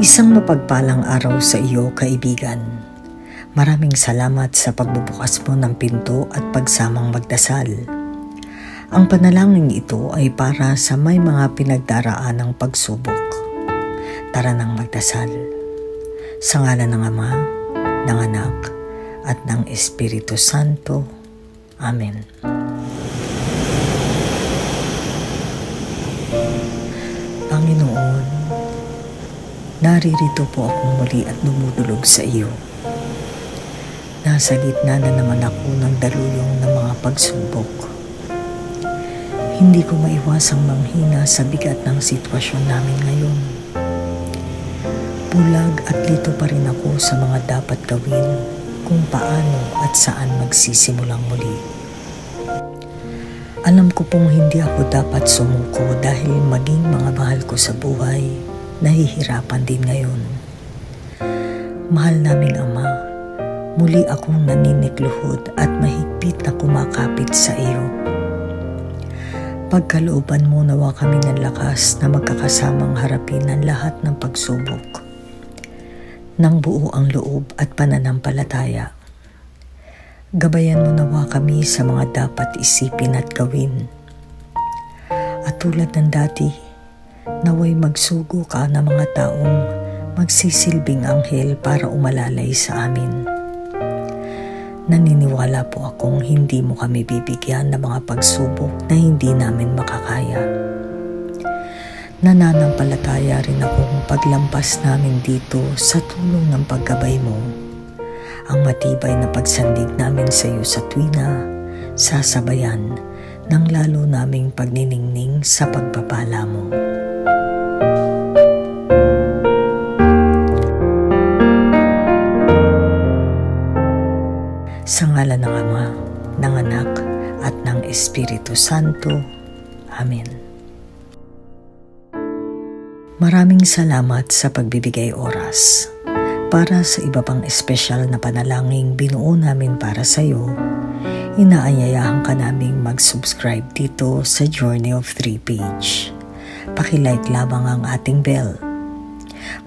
Isang mapagpalang araw sa iyo, kaibigan. Maraming salamat sa pagbubukas mo ng pinto at pagsamang magdasal. Ang panalangin ito ay para sa may mga pinagdaraan ng pagsubok. Tara nang magdasal. Sa ngalan ng Ama, ng Anak, at ng Espiritu Santo. Amen. Panginoon, naririto po akong muli at dumudulog sa iyo. Nasa gitna na naman ako ng daluyong ng mga pagsubok. Hindi ko maiwasang manghina sa bigat ng sitwasyon namin ngayon. Bulag at lito pa rin ako sa mga dapat gawin kung paano at saan magsisimulang muli. Alam ko pong hindi ako dapat sumuko dahil maging mga mahal ko sa buhay, nahihirapan din ngayon. Mahal naming Ama, muli akong naninikluhod at mahigpit na kumakapit sa iyo. Pagkalooban mo nawa kami ng lakas na magkakasamang harapin ang lahat ng pagsubok, ng buo ang loob at pananampalataya. Gabayan mo nawa kami sa mga dapat isipin at gawin. At tulad ng dati, naway magsugo ka ng mga taong magsisilbing anghel para umalalay sa amin. Naniniwala po akong hindi mo kami bibigyan ng mga pagsubok na hindi namin makakaya. Nananampalataya rin akong paglampas namin dito sa tulong ng paggabay mo, ang matibay na pagsandig namin sa iyo sa tuwina, sasabayan ng lalo naming pagniningning sa pagpapala mo. Sa ngalan ng Ama, ng Anak, at ng Espiritu Santo. Amen. Maraming salamat sa pagbibigay oras. Para sa iba pang espesyal na panalangin binuo namin para sa iyo, inaanyayahan ka naming mag-subscribe dito sa Journey of 3 page. Pakilike lamang ang ating bell.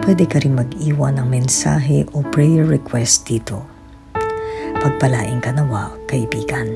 Pwede ka rin mag-iwan ng mensahe o prayer request dito. Pagpalain ka nawa, kaibigan.